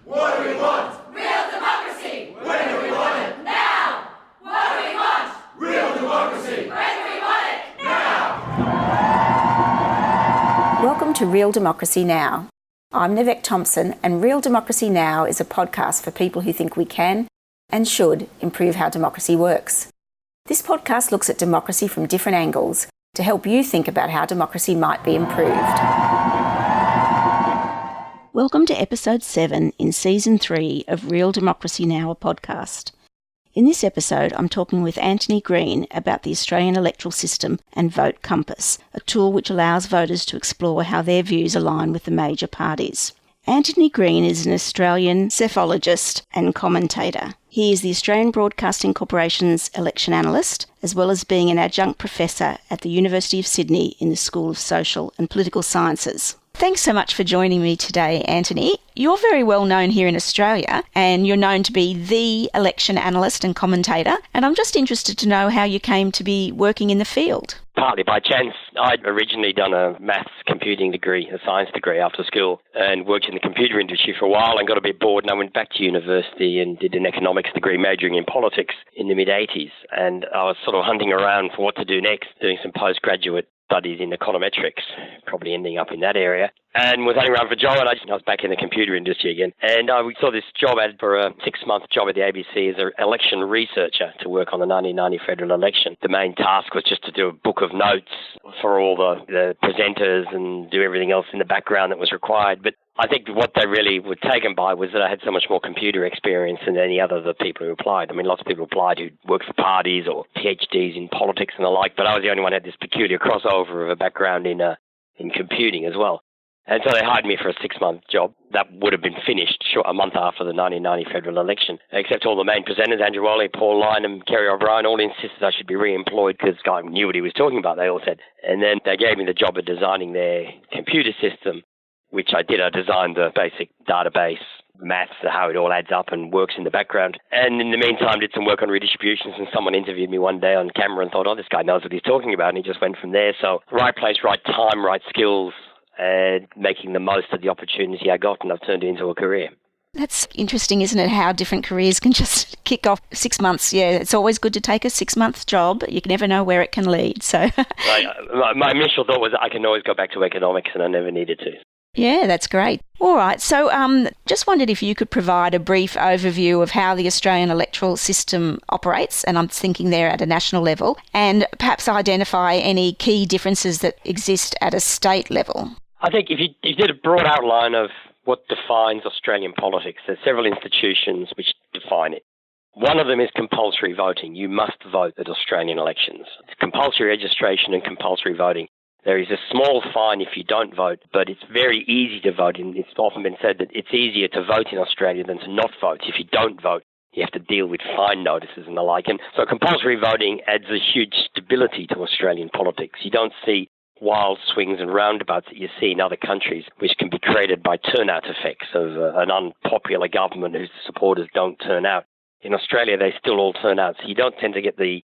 What do we want? Real democracy! When do we want it? Now! What do we want? Real democracy! When do we want it? Now! Welcome to Real Democracy Now! I'm Nivek Thompson, and Real Democracy Now! Is a podcast for people who think we can and should improve how democracy works. This podcast looks at democracy from different angles to help you think about how democracy might be improved. Welcome to episode 7 in season 3 of Real Democracy Now! A podcast. In this episode, I'm talking with Anthony Green about the Australian electoral system and Vote Compass, a tool which allows voters to explore how their views align with the major parties. Anthony Green is an Australian psephologist and commentator. He is the Australian Broadcasting Corporation's election analyst, as well as being an adjunct professor at the University of Sydney in the School of Social and Political Sciences. Thanks so much for joining me today, Anthony. You're very well known here in Australia, and you're known to be the election analyst and commentator, and I'm just interested to know how you came to be working in the field. Partly by chance. I'd originally done a maths computing degree, a science degree after school, and worked in the computer industry for a while and got a bit bored, and I went back to university and did an economics degree majoring in politics in the mid-80s. And I was sort of hunting around for what to do next, doing some postgraduate studies in econometrics, probably ending up in that area, and was hunting around for a job, and I was back in the computer industry again. And I saw this job ad for a 6-month job at the ABC as an election researcher to work on the 1990 federal election. The main task was just to do a book of notes for all the presenters and do everything else in the background that was required. But I think what they really were taken by was that I had so much more computer experience than any other of the people who applied. I mean, lots of people applied who worked for parties or PhDs in politics and the like, but I was the only one who had this peculiar crossover of a background in computing as well. And so they hired me for a 6-month job. That would have been finished a month after the 1990 federal election, except all the main presenters, Andrew Wally, Paul Lynham, Kerry O'Brien, all insisted I should be re-employed because this guy knew what he was talking about, they all said. And then they gave me the job of designing their computer system, which I did. I designed the basic database, maths, how it all adds up and works in the background. And in the meantime, did some work on redistributions, and someone interviewed me one day on camera and thought, oh, this guy knows what he's talking about, and he just went from there. So right place, right time, right skills, and making the most of the opportunity I got, and I've turned it into a career. That's interesting, isn't it, how different careers can just kick off 6 months. Yeah, it's always good to take a 6-month job. You can never know where it can lead. So my initial thought was I can always go back to economics, and I never needed to. Yeah, that's great. All right, so just wondered if you could provide a brief overview of how the Australian electoral system operates, and I'm thinking there at a national level, and perhaps identify any key differences that exist at a state level. I think if you did a broad outline of what defines Australian politics, there's several institutions which define it. One of them is compulsory voting. You must vote at Australian elections. It's compulsory registration and compulsory voting. There is a small fine if you don't vote, but it's very easy to vote. And it's often been said that it's easier to vote in Australia than to not vote. If you don't vote, you have to deal with fine notices and the like. And so compulsory voting adds a huge stability to Australian politics. You don't see wild swings and roundabouts that you see in other countries, which can be created by turnout effects of an unpopular government whose supporters don't turn out. In Australia, they still all turn out, so you don't tend to get the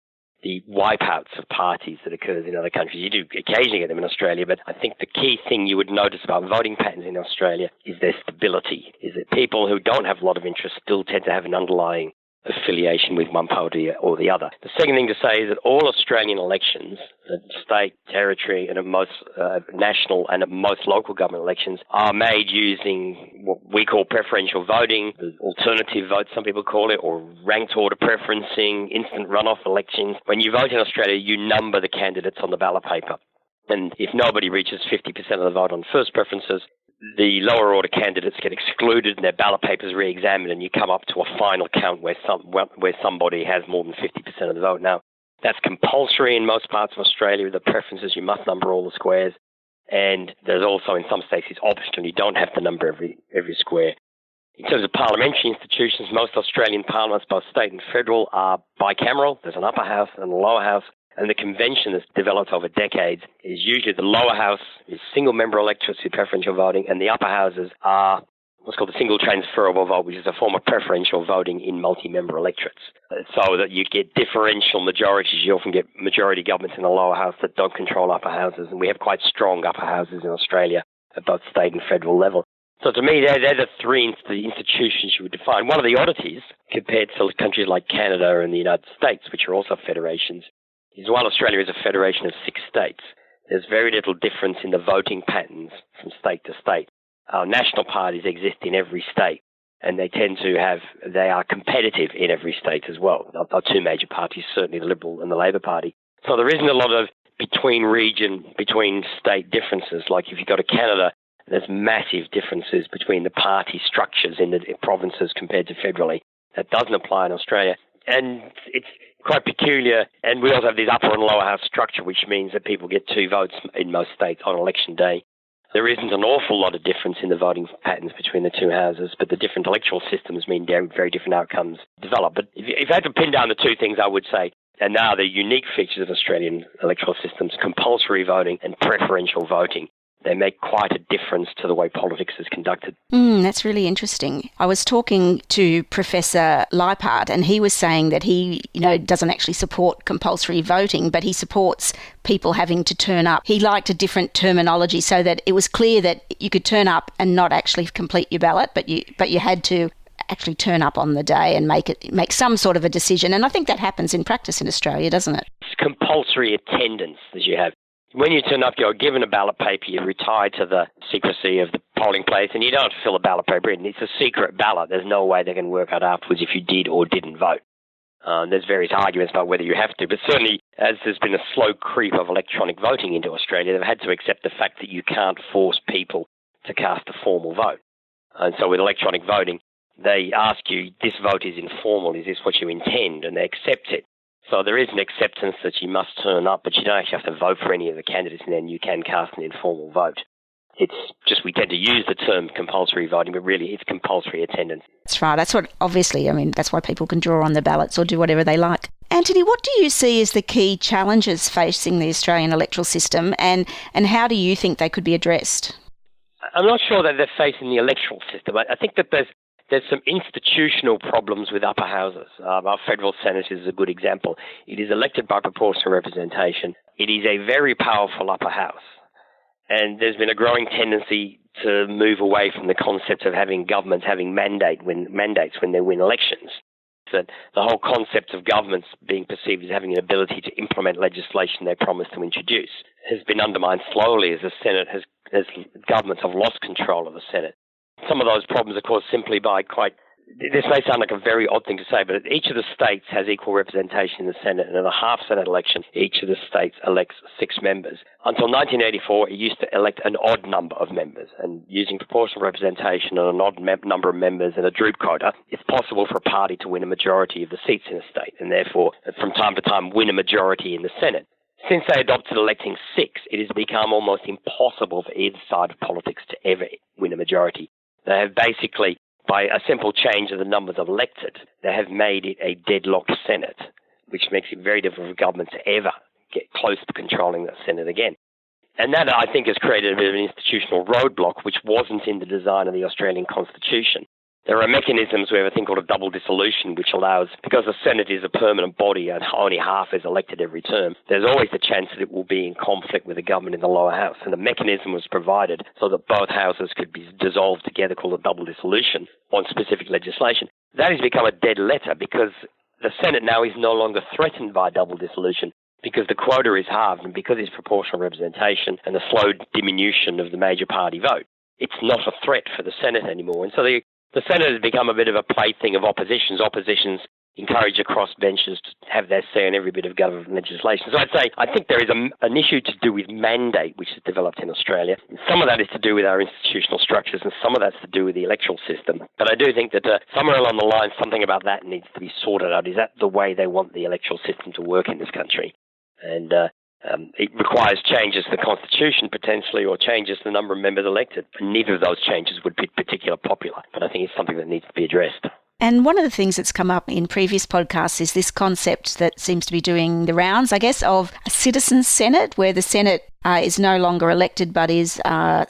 wipeouts of parties that occurs in other countries. You do occasionally get them in Australia, but I think the key thing you would notice about voting patterns in Australia is their stability, is that people who don't have a lot of interest still tend to have an underlying affiliation with one party or the other. The second thing to say is that all Australian elections, at state, territory, and at most national and at most local government elections, are made using what we call preferential voting, alternative vote, some people call it, or ranked order preferencing, instant runoff elections. When you vote in Australia, you number the candidates on the ballot paper. And if nobody reaches 50% of the vote on first preferences, the lower order candidates get excluded and their ballot papers re-examined, and you come up to a final count where somebody has more than 50% of the vote. Now, that's compulsory in most parts of Australia. The preferences, you must number all the squares. And there's also, in some states, it's optional. You don't have to number every square. In terms of parliamentary institutions, most Australian parliaments, both state and federal, are bicameral. There's an upper house and a lower house. And the convention that's developed over decades is usually the lower house is single-member electorates with preferential voting, and the upper houses are what's called the single transferable vote, which is a form of preferential voting in multi-member electorates. So that you get differential majorities. You often get majority governments in the lower house that don't control upper houses, and we have quite strong upper houses in Australia at both state and federal level. So to me, they're the three the institutions you would define. One of the oddities, compared to countries like Canada and the United States, which are also federations, is while Australia is a federation of 6 states, there's very little difference in the voting patterns from state to state. Our national parties exist in every state, and they are competitive in every state as well. Our 2 major parties, certainly the Liberal and the Labor Party. So there isn't a lot of between state differences. Like if you go to Canada, there's massive differences between the party structures in the provinces compared to federally. That doesn't apply in Australia. And it's quite peculiar. And we also have this upper and lower house structure, which means that people get 2 votes in most states on election day. There isn't an awful lot of difference in the voting patterns between the 2 houses, but the different electoral systems mean very different outcomes develop. But if I had to pin down the 2 things, I would say, and now the unique features of Australian electoral systems, compulsory voting and preferential voting. They make quite a difference to the way politics is conducted. That's really interesting. I was talking to Professor Leipart, and he was saying that he, doesn't actually support compulsory voting, but he supports people having to turn up. He liked a different terminology so that it was clear that you could turn up and not actually complete your ballot, but you had to actually turn up on the day and make some sort of a decision. And I think that happens in practice in Australia, doesn't it? It's compulsory attendance that you have. When you turn up, you're given a ballot paper, you're retied to the secrecy of the polling place, and you don't have to fill a ballot paper in. It's a secret ballot. There's no way they can work out afterwards if you did or didn't vote. There's various arguments about whether you have to, but certainly as there's been a slow creep of electronic voting into Australia, they've had to accept the fact that you can't force people to cast a formal vote. And so with electronic voting, they ask you, this vote is informal, is this what you intend? And they accept it. So there is an acceptance that you must turn up, but you don't actually have to vote for any of the candidates, and then you can cast an informal vote. It's just we tend to use the term compulsory voting, but really it's compulsory attendance. That's right. That's what, obviously, that's why people can draw on the ballots or do whatever they like. Anthony, what do you see as the key challenges facing the Australian electoral system, and how do you think they could be addressed? I'm not sure that they're facing the electoral system. I think that there's some institutional problems with upper houses. Our federal Senate is a good example. It is elected by proportional representation. It is a very powerful upper house. And there's been a growing tendency to move away from the concept of having governments having mandates when they win elections. That the whole concept of governments being perceived as having an ability to implement legislation they promise to introduce has been undermined slowly as as governments have lost control of the Senate. Some of those problems are caused simply by this may sound like a very odd thing to say, but each of the states has equal representation in the Senate, and in a half Senate election, each of the states elects 6 members. Until 1984, it used to elect an odd number of members, and using proportional representation and an odd number of members and a droop quota, it's possible for a party to win a majority of the seats in a state, and therefore, from time to time, win a majority in the Senate. Since they adopted electing 6, it has become almost impossible for either side of politics to ever win a majority. They have basically, by a simple change of the numbers elected, they have made it a deadlocked Senate, which makes it very difficult for government to ever get close to controlling the Senate again. And that, I think, has created a bit of an institutional roadblock, which wasn't in the design of the Australian Constitution. There are mechanisms. We have a thing called a double dissolution, which allows, because the Senate is a permanent body and only half is elected every term, there's always the chance that it will be in conflict with the government in the lower house. And the mechanism was provided so that both houses could be dissolved together, called a double dissolution, on specific legislation. That has become a dead letter because the Senate now is no longer threatened by double dissolution, because the quota is halved and because it's proportional representation and the slow diminution of the major party vote. It's not a threat for the Senate anymore. And so the Senate has become a bit of a plaything of oppositions. Oppositions encourage across benches to have their say in every bit of government legislation. So I'd say I think there is an issue to do with mandate, which is developed in Australia. Some of that is to do with our institutional structures, and some of that's to do with the electoral system. But I do think that somewhere along the line, something about that needs to be sorted out. Is that the way they want the electoral system to work in this country? And it requires changes to the Constitution, potentially, or changes to the number of members elected. And neither of those changes would be particularly popular, but I think it's something that needs to be addressed. And one of the things that's come up in previous podcasts is this concept that seems to be doing the rounds, I guess, of a citizens' Senate, where the Senate is no longer elected but is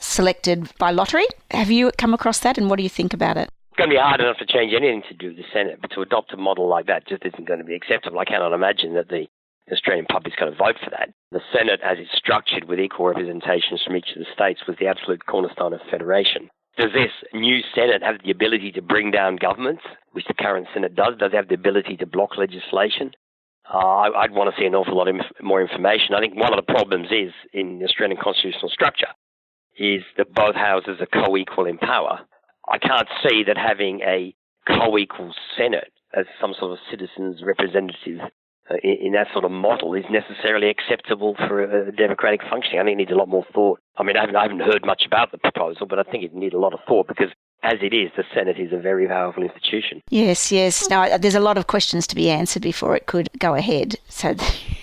selected by lottery. Have you come across that, and what do you think about it? It's going to be hard enough to change anything to do with the Senate, but to adopt a model like that just isn't going to be acceptable. I cannot imagine that the Australian public's going to vote for that. The Senate, as it's structured with equal representations from each of the states, was the absolute cornerstone of federation. Does this new Senate have the ability to bring down governments, which the current Senate does? Does it have the ability to block legislation? I'd want to see an awful lot more information. I think one of the problems is in the Australian constitutional structure is that both houses are co-equal in power. I can't see that having a co-equal Senate as some sort of citizens' representative in that sort of model is necessarily acceptable for a democratic functioning. I think it needs a lot more thought. I mean, I haven't heard much about the proposal, but I think it needs a lot of thought because as it is, the Senate is a very powerful institution. Yes. Now, there's a lot of questions to be answered before it could go ahead. So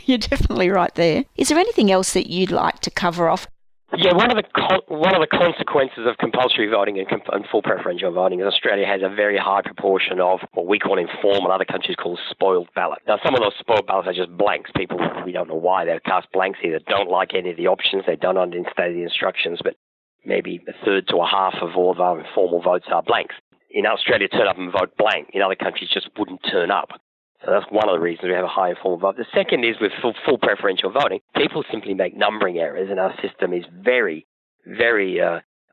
you're definitely right there. Is there anything else that you'd like to cover off? Yeah, one of the consequences of compulsory voting and full preferential voting is Australia has a very high proportion of what we call informal, other countries call spoiled ballot. Now, some of those spoiled ballots are just blanks. People, we don't know why they cast blanks, either don't like any of the options, they don't understand the instructions, but maybe a third to a half of all of our informal votes are blanks. In Australia, turn up and vote blank. In other countries, just wouldn't turn up. So that's one of the reasons we have a high informal vote. The second is with full preferential voting, people simply make numbering errors, and our system is very, very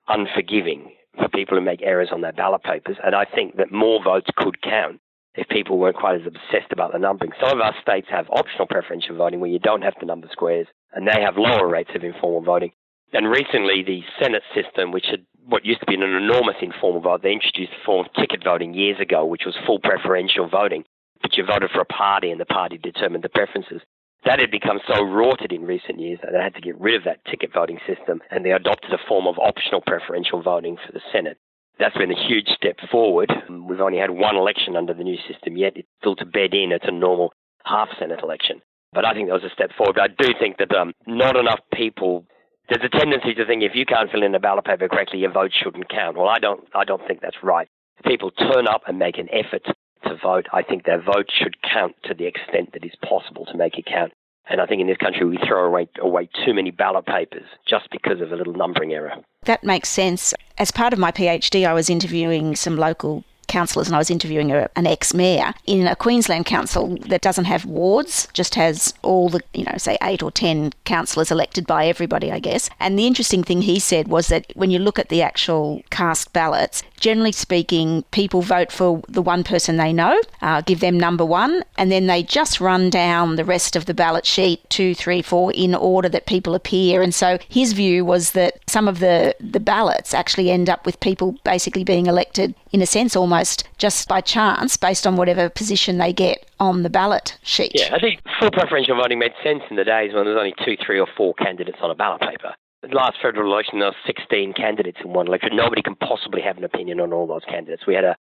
unforgiving for people who make errors on their ballot papers. And I think that more votes could count if people weren't quite as obsessed about the numbering. Some of our states have optional preferential voting where you don't have to number squares, and they have lower rates of informal voting. And recently, the Senate system, which had what used to be an enormous informal vote, they introduced a form of ticket voting years ago, which was full preferential voting. But you voted for a party and the party determined the preferences. That had become so rorted in recent years that they had to get rid of that ticket voting system and they adopted a form of optional preferential voting for the Senate. That's been a huge step forward. We've only had one election under the new system yet. It's still to bed in. It's a normal half-Senate election. But I think that was a step forward. But I do think that not enough people... There's a tendency to think if you can't fill in a ballot paper correctly, your vote shouldn't count. Well, I don't think that's right. If people turn up and make an effort to vote, I think their vote should count to the extent that is possible to make it count. And I think in this country we throw away too many ballot papers just because of a little numbering error. That makes sense. As part of my PhD, I was interviewing some local councillors and I was interviewing an ex-mayor in a Queensland council that doesn't have wards, just has all the, say 8 or 10 councillors elected by everybody, I guess. And the interesting thing he said was that when you look at the actual cast ballots, generally speaking, people vote for the one person they know, give them number one, and then they just run down the rest of the ballot sheet, 2, 3, 4, in order that people appear. And so his view was that some of the ballots actually end up with people basically being elected, in a sense, almost just by chance, based on whatever position they get on the ballot sheet. Yeah, I think full preferential voting made sense in the days when there was only 2, 3 or 4 candidates on a ballot paper. The last federal election, there were 16 candidates in one election. Nobody can possibly have an opinion on all those candidates. We had a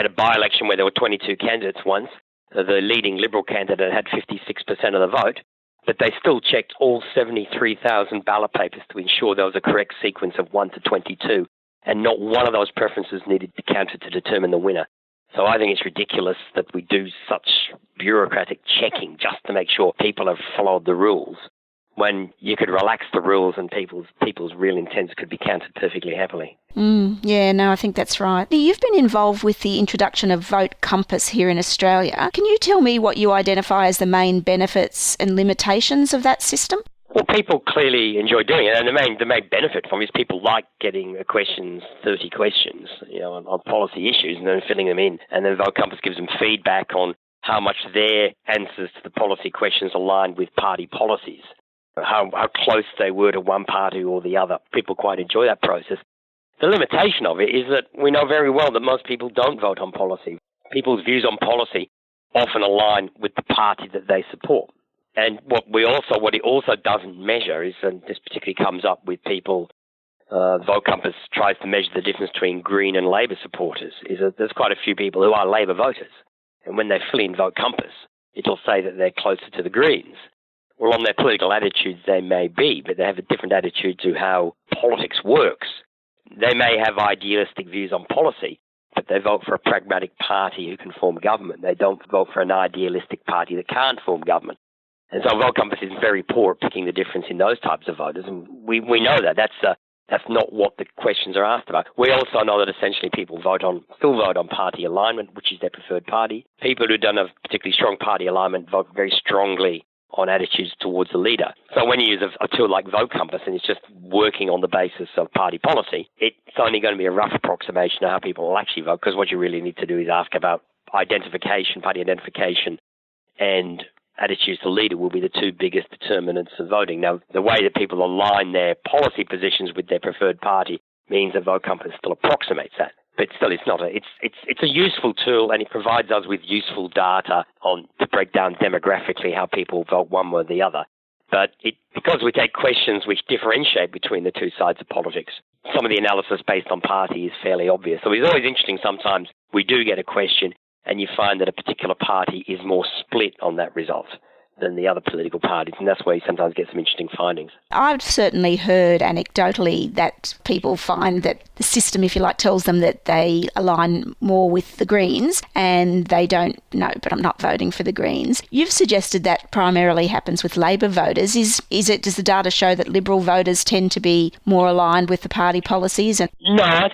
by-election where there were 22 candidates once. The leading Liberal candidate had 56% of the vote, but they still checked all 73,000 ballot papers to ensure there was a correct sequence of 1 to 22, and not one of those preferences needed to be counted to determine the winner. So I think it's ridiculous that we do such bureaucratic checking just to make sure people have followed the rules, when you could relax the rules and people's real intents could be counted perfectly happily. I think that's right. You've been involved with the introduction of Vote Compass here in Australia. Can you tell me what you identify as the main benefits and limitations of that system? Well, people clearly enjoy doing it, and the main benefit from it is people like getting 30 questions, on policy issues, and then filling them in, and then Vote Compass gives them feedback on how much their answers to the policy questions aligned with party policies, how close they were to one party or the other. People quite enjoy that process. The limitation of it is that we know very well that most people don't vote on policy. People's views on policy often align with the party that they support. And what it also doesn't measure is, and this particularly comes up with people, Vote Compass tries to measure the difference between Green and Labor supporters, is that there's quite a few people who are Labor voters. And when they fill in Vote Compass, it'll say that they're closer to the Greens. Well, on their political attitudes, they may be, but they have a different attitude to how politics works. They may have idealistic views on policy, but they vote for a pragmatic party who can form government. They don't vote for an idealistic party that can't form government. And so Vote Compass is very poor at picking the difference in those types of voters. And we know that. That's not what the questions are asked about. We also know that essentially people still vote on party alignment, which is their preferred party. People who don't have particularly strong party alignment vote very strongly on attitudes towards the leader. So when you use a tool like Vote Compass and it's just working on the basis of party policy, it's only going to be a rough approximation of how people will actually vote, because what you really need to do is ask about identification, party identification, and attitudes to the leader will be the two biggest determinants of voting. Now, the way that people align their policy positions with their preferred party means that Vote Compass still approximates that. But still, it's not it's a useful tool, and it provides us with useful data to break down demographically how people vote one way or the other. But because we take questions which differentiate between the two sides of politics, some of the analysis based on party is fairly obvious. So it's always interesting sometimes we do get a question and you find that a particular party is more split on that result than the other political parties, and that's where you sometimes get some interesting findings. I've certainly heard anecdotally that people find that the system, if you like, tells them that they align more with the Greens and they don't know, but I'm not voting for the Greens. You've suggested that primarily happens with Labor voters. Does the data show that Liberal voters tend to be more aligned with the party policies? No,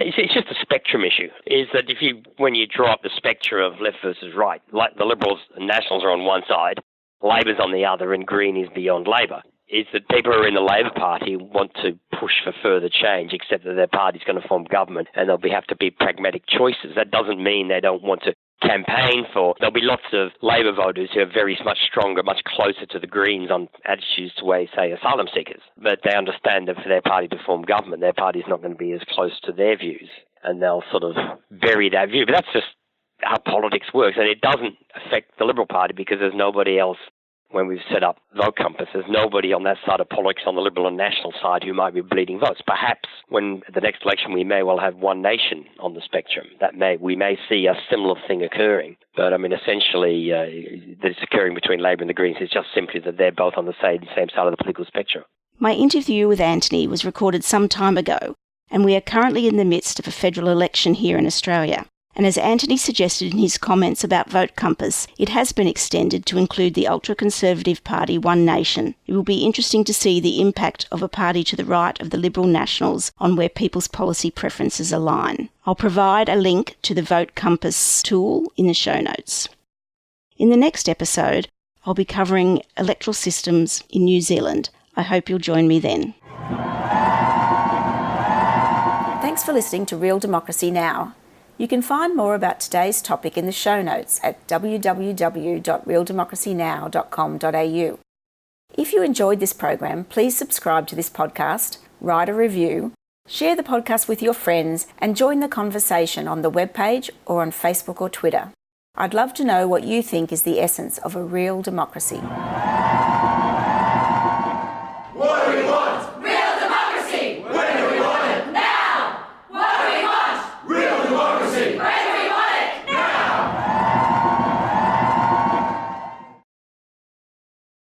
it's just a spectrum issue. Is that when you draw up the spectrum of left versus right, like the Liberals and Nationals are on one side, Labor's on the other, and Green is beyond Labor, is that people who are in the Labor Party want to push for further change, except that their party's going to form government and there'll have to be pragmatic choices. That doesn't mean they don't want to campaign for. There'll be lots of Labor voters who are very much stronger, much closer to the Greens on attitudes to, say, asylum seekers. But they understand that for their party to form government, their party's not going to be as close to their views, and they'll sort of bury that view. But that's just how politics works, and it doesn't affect the Liberal Party because there's nobody else. When we've set up Vote Compass, there's nobody on that side of politics, on the Liberal and National side, who might be bleeding votes. Perhaps when at the next election we may well have One Nation on the spectrum. We may see a similar thing occurring. But essentially, that's occurring between Labor and the Greens is just simply that they're both on the same side of the political spectrum. My interview with Anthony was recorded some time ago, and we are currently in the midst of a federal election here in Australia. And as Anthony suggested in his comments about Vote Compass, it has been extended to include the ultra-conservative party One Nation. It will be interesting to see the impact of a party to the right of the Liberal Nationals on where people's policy preferences align. I'll provide a link to the Vote Compass tool in the show notes. In the next episode, I'll be covering electoral systems in New Zealand. I hope you'll join me then. Thanks for listening to Real Democracy Now! You can find more about today's topic in the show notes at www.realdemocracynow.com.au. If you enjoyed this program, please subscribe to this podcast, write a review, share the podcast with your friends, and join the conversation on the webpage or on Facebook or Twitter. I'd love to know what you think is the essence of a real democracy.